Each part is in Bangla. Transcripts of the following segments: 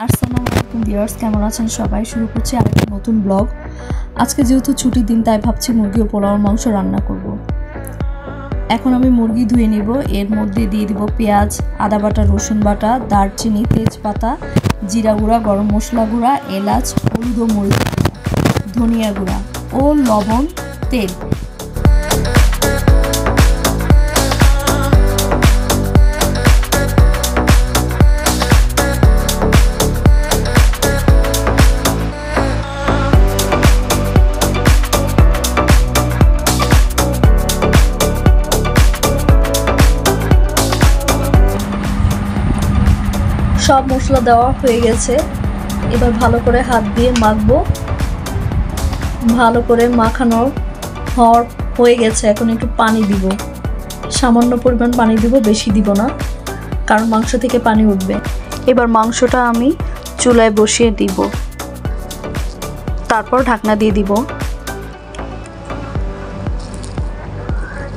আসসালামু আলাইকুম ভিউয়ার্স, কেমন আছেন সবাই? শুরু করছি আরেকটা নতুন ব্লগ। আজকে যেহেতু ছুটির দিন, তাই ভাবছি মুরগি ও পোলাও মাংস রান্না করব। এখন আমি মুরগি ধুয়ে নিব। এর মধ্যে দিয়ে দিব পেঁয়াজ, আদা বাটা, রসুন বাটা, দারচিনি, তেজপাতা, জিরা গুঁড়া, গরম মশলা গুঁড়া, এলাচ, হলুদ ও মরিচ গুঁড়া, ধনিয়া গুঁড়া ও লবণ, তেল। সব মশলা দেওয়া হয়ে গেছে। এবার ভালো করে হাত দিয়ে মাখবো। ভালো করে মাখানো হয়ে গেছে। এখন একটু পানি দিব, সামান্য পরিমাণ পানি দিব, বেশি দিব না, কারণ মাংস থেকে পানি উঠবে। এবার মাংসটা আমি চুলায় বসিয়ে দিব, তারপর ঢাকনা দিয়ে দিব।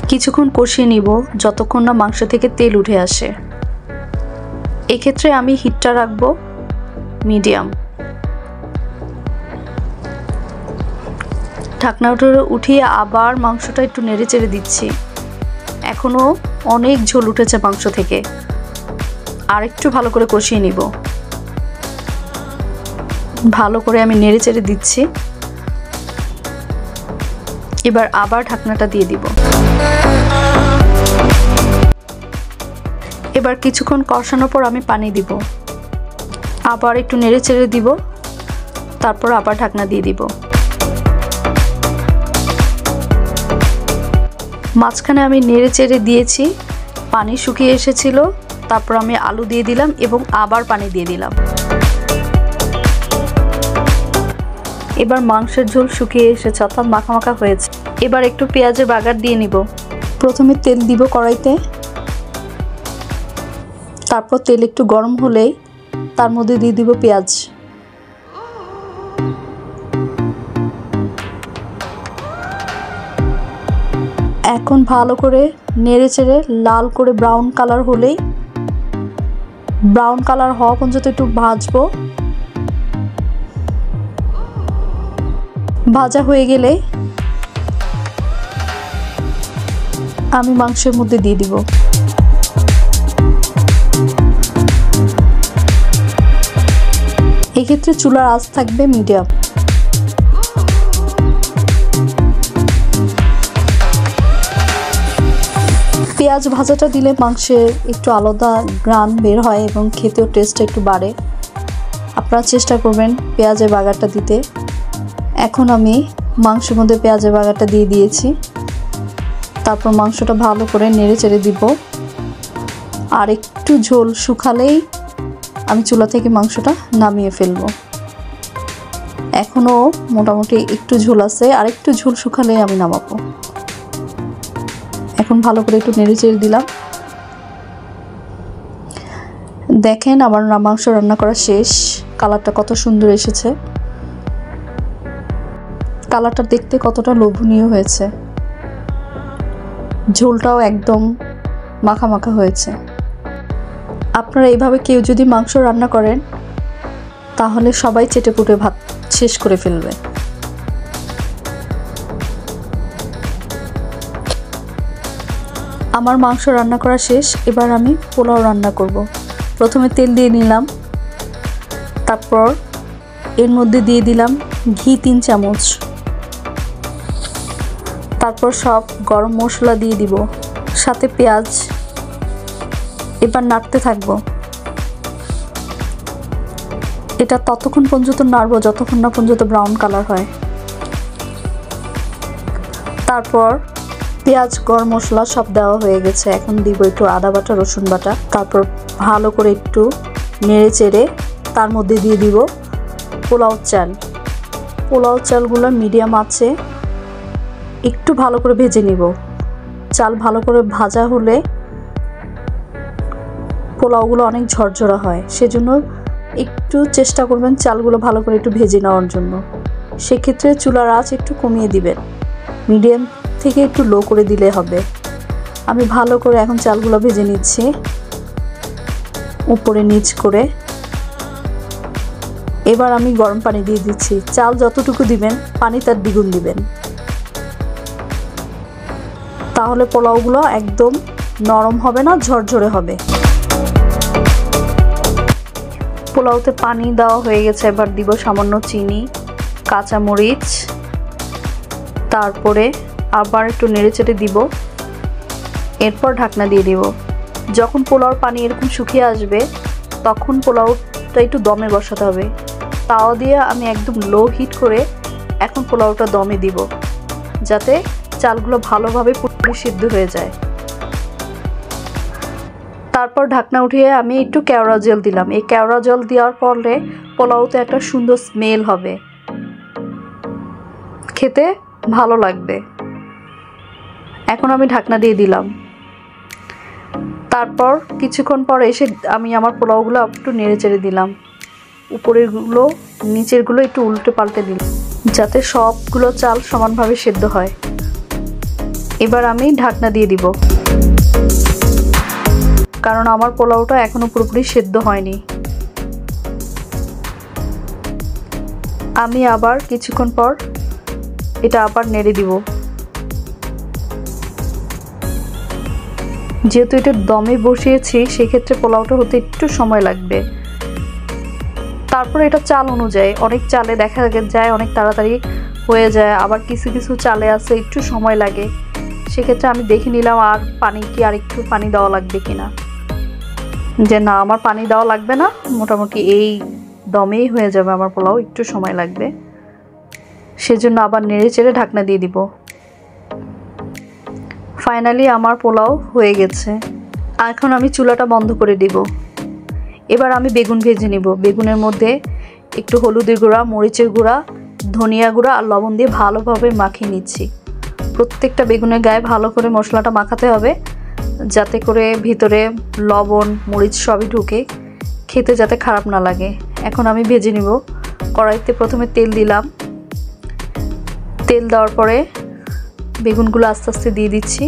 কিছুক্ষণ কষিয়ে নিব যতক্ষণ না মাংস থেকে তেল উঠে আসে। এক্ষেত্রে আমি হিটটা রাখবো মিডিয়াম। ঢাকনাটা উঠিয়ে আবার মাংসটা একটু নেড়ে চেড়ে দিচ্ছি। এখনো অনেক ঝোল উঠেছে মাংস থেকে, আর একটু ভালো করে কষিয়ে নিব। ভালো করে আমি নেড়ে চেড়ে দিচ্ছি। এবার আবার ঢাকনাটা দিয়ে দিব। এবার কিছুক্ষণ কষানোর পর আমি পানি দিব, আবার একটু নেড়ে চেড়ে দিব, তারপর আবার ঢাকনা দিয়ে দিব। মাঝখানে আমি নেড়ে চেড়ে দিয়েছি, পানি শুকিয়ে এসেছিল, তারপর আমি আলু দিয়ে দিলাম এবং আবার পানি দিয়ে দিলাম। এবার মাংসের ঝোল শুকিয়ে এসেছে, অর্থাৎ মাখা মাখা হয়েছে। এবার একটু পেঁয়াজের বাগার দিয়ে নিব। প্রথমে তেল দিব কড়াইতে, তারপর তেল একটু গরম হলেই তার মধ্যে দিয়ে দিব পেঁয়াজ। এখন ভালো করে নেড়ে চেড়ে লাল করে ব্রাউন কালার হলেই, ব্রাউন কালার হওয়া পর্যন্ত একটু ভাজবো। ভাজা হয়ে গেলে আমি মাংসের মধ্যে দিয়ে দিব। এক্ষেত্রে চুলার আঁচ থাকবে মিডিয়াম। পেঁয়াজ ভাজাটা দিলে মাংসের একটু আলাদা গ্রান বের হয় এবং খেতেও টেস্টটা একটু বাড়ে। আপনারা চেষ্টা করবেন পেঁয়াজের বাগারটা দিতে। এখন আমি মাংসের মধ্যে পেঁয়াজের বাগারটা দিয়ে দিয়েছি। তারপর মাংসটা ভালো করে নেড়ে চেড়ে দিব। আর একটু ঝোল শুকালেই আমি চুলা থেকে মাংসটা নামিয়ে ফেলবো। এখনো মোটামুটি একটু ঝোল আছে, আর একটু ঝোল শুকালে আমি নামাবো। এখন ভালো করে একটু নেড়ে চেড়ে দিলাম। দেখেন আমার মাংস রান্না করা শেষ। কালারটা কত সুন্দর এসেছে, কালারটা দেখতে কতটা লোভনীয় হয়েছে। ঝোলটাও একদম মাখা মাখা হয়েছে। আপনারা এইভাবে কেউ যদি মাংস রান্না করেন, তাহলে সবাই চেটেপুটে ভাত শেষ করে ফেলবে। আমার মাংস রান্না করা শেষ। এবার আমি পোলাও রান্না করব। প্রথমে তেল দিয়ে নিলাম, তারপর এর মধ্যে দিয়ে দিলাম ঘি 3 চামচ, তারপর সব গরম মশলা দিয়ে দিব, সাথে পেঁয়াজ। এবার নাড়তে থাকবো। এটা ততক্ষণ পর্যন্ত নাড়বো যতক্ষণ না পর্যন্ত ব্রাউন কালার হয়। তারপর পেঁয়াজ, গরম মশলা সব দেওয়া হয়ে গেছে। এখন দিব একটু আদা বাটা, রসুন বাটা। তারপর ভালো করে একটু নেড়ে চেড়ে তার মধ্যে দিয়ে দিব পোলাও চাল। পোলাও চালগুলো মিডিয়াম আছে একটু ভালো করে ভেজে নিব। চাল ভালো করে ভাজা হলে পোলাওগুলো অনেক ঝরঝরা হয়, সেজন্য একটু চেষ্টা করবেন চালগুলো ভালো করে একটু ভেজে নেওয়ার জন্য। সেক্ষেত্রে চুলার আঁচ একটু কমিয়ে দিবেন, মিডিয়াম থেকে একটু লো করে দিলে হবে। আমি ভালো করে এখন চালগুলো ভেজে নিচ্ছি উপরে নিচ করে। এবার আমি গরম পানি দিয়ে দিচ্ছি। চাল যতটুকু দিবেন পানি তার দ্বিগুণ দিবেন, তাহলে পোলাওগুলো একদম নরম হবে না, ঝরঝরে হবে। পোলাওতে পানি দেওয়া হয়ে গেছে, এবার দিব সামান্য চিনি, কাঁচামরিচ, তারপরে আবার একটু নেড়েচেড়ে দিব। এরপর ঢাকনা দিয়ে দিব। যখন পোলাওর পানি এরকম শুকিয়ে আসবে তখন পোলাওটা একটু দমে বসাতে হবে। তাওয়া দিয়ে আমি একদম লো হিট করে এখন পোলাওটা দমে দিব, যাতে চালগুলো ভালোভাবে পুরোপুরি সিদ্ধ হয়ে যায়। তারপর ঢাকনা উঠিয়ে আমি একটু কেওড়া জল দিলাম। এই কেওড়া জল দেওয়ার পরে পোলাওতে একটা সুন্দর স্মেল হবে, খেতে ভালো লাগবে। এখন আমি ঢাকনা দিয়ে দিলাম। তারপর কিছুক্ষণ পর এসে আমি আমার পোলাওগুলো একটু নেড়ে চেড়ে দিলাম, উপরেরগুলো নিচেরগুলো একটু উল্টে পাল্টে দিলাম, যাতে সবগুলো চাল সমানভাবে সেদ্ধ হয়। এবার আমি ঢাকনা দিয়ে দিব, কারণ আমার পোলাওটা এখনো পুরোপুরি সেদ্ধ হয়নি। আমি আবার কিছুক্ষণ পর এটা আবার নেড়ে দিব। যেহেতু এটা দমে বসিয়েছি সেক্ষেত্রে পোলাওটা হতে একটু সময় লাগবে। তারপর এটা চাল অনুযায়ী, অনেক চালে দেখা যায় অনেক তাড়াতাড়ি হয়ে যায়, আবার কিছু কিছু চালে আছে একটু সময় লাগে। সেক্ষেত্রে আমি দেখে নিলাম আর পানি কি আর একটু পানি দেওয়া লাগবে কিনা, যে না আমার পানি দেওয়া লাগবে না, মোটামুটি এই দমেই হয়ে যাবে আমার পোলাও, একটু সময় লাগবে। সেজন্য আবার নেড়ে চেড়ে ঢাকনা দিয়ে দিব। ফাইনালি আমার পোলাও হয়ে গেছে। এখন আমি চুলাটা বন্ধ করে দিব। এবার আমি বেগুন ভেজে নিব। বেগুনের মধ্যে একটু হলুদের গুঁড়া, মরিচের গুঁড়া, ধনিয়া গুঁড়া আর লবণ দিয়ে ভালোভাবে মাখিয়ে নিচ্ছি। প্রত্যেকটা বেগুনের গায়ে ভালো করে মশলাটা মাখাতে হবে, যাতে করে ভিতরে লবণ মরিচ সবই ঢুকে, খেতে যাতে খারাপ না লাগে। এখন আমি ভেজে নিব। কড়াইতে প্রথমে তেল দিলাম। তেল দেওয়ার পরে বেগুনগুলো আস্তে আস্তে দিয়ে দিচ্ছি।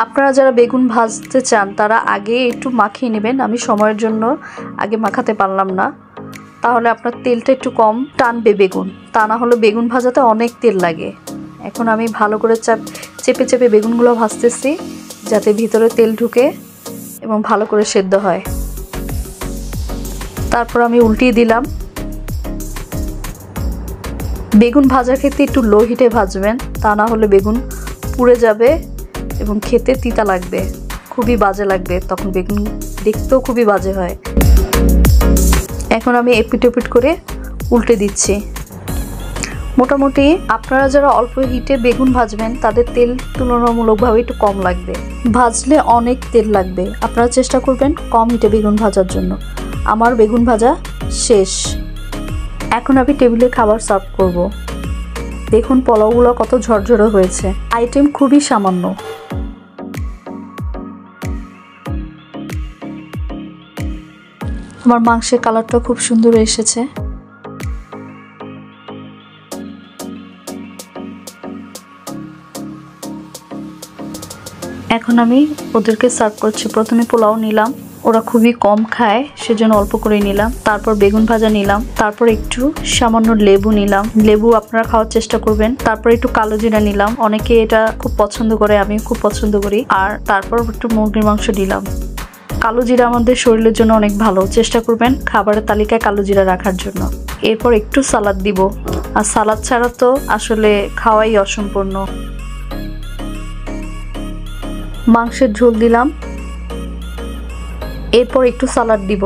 আপনারা যারা বেগুন ভাজতে চান তারা আগে একটু মাখিয়ে নেবেন। আমি সময়ের জন্য আগে মাখাতে পারলাম না, তাহলে আপনার তেলটা একটু কম টানবে বেগুন, তা না হলে বেগুন ভাজাতে অনেক তেল লাগে। এখন আমি ভালো করে চেপে চেপে বেগুনগুলো ভাজতেছি, যাতে ভিতরে তেল ঢুকে এবং ভালো করে সেদ্ধ হয়। তারপর আমি উল্টিয়ে দিলাম। বেগুন ভাজার ক্ষেত্রে একটু লো হিটে ভাজবেন, তা না হলে বেগুন পুড়ে যাবে এবং খেতে তিতা লাগবে, খুবই বাজে লাগবে, তখন বেগুন দেখতেও খুবই বাজে হয়। এখন আমি এপিট ওপিট করে উল্টে দিচ্ছি। মোটামুটি আপনারা যারা অল্প হিটে বেগুন ভাজবেন তাদের তেল তুলনামূলকভাবে একটু কম লাগবে, ভাজলে অনেক তেল লাগবে। আপনারা চেষ্টা করবেন কম হিটে বেগুন ভাজার জন্য। আমার বেগুন ভাজা শেষ। এখন আমি টেবিলে খাবার সার্ভ করব। দেখুন পোলাওগুলো কত ঝরঝরে হয়েছে, আইটেম খুবই সামান্য। আমার মাংসের কালারটা খুব সুন্দর এসেছে। এখন আমি ওদেরকে সার্ভ করছি। প্রথমে পোলাও নিলাম, ওরা খুবই কম খায় সেজন্য অল্প করে নিলাম। তারপর বেগুন ভাজা নিলাম, তারপর একটু সামান্য লেবু নিলাম, লেবু আপনারা খাওয়ার চেষ্টা করবেন। তারপর একটু কালো জিরা নিলাম, অনেকে এটা খুব পছন্দ করে, আমি খুব পছন্দ করি। আর তারপর একটু মুরগির মাংস নিলাম। কালো জিরা আমাদের শরীরের জন্য অনেক ভালো, চেষ্টা করবেন খাবারের তালিকায় কালো জিরা রাখার জন্য। এরপর একটু সালাদ দিব, আর সালাদ ছাড়া তো আসলে খাওয়াই অসম্পূর্ণ। মাংসের ঝোল দিলাম, এরপর একটু সালাদ দিব।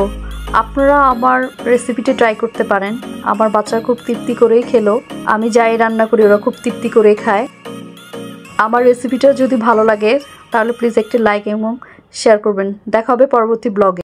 আপনারা আমার রেসিপিটি ট্রাই করতে পারেন। আমার বাচ্চা খুব তৃপ্তি করেই খেলো, আমি যাই রান্না করি ওরা খুব তৃপ্তি করে খায়। আমার রেসিপিটা যদি ভালো লাগে তাহলে প্লিজ একটি লাইক এবং শেয়ার করবেন। দেখা হবে পরবর্তী ব্লগে।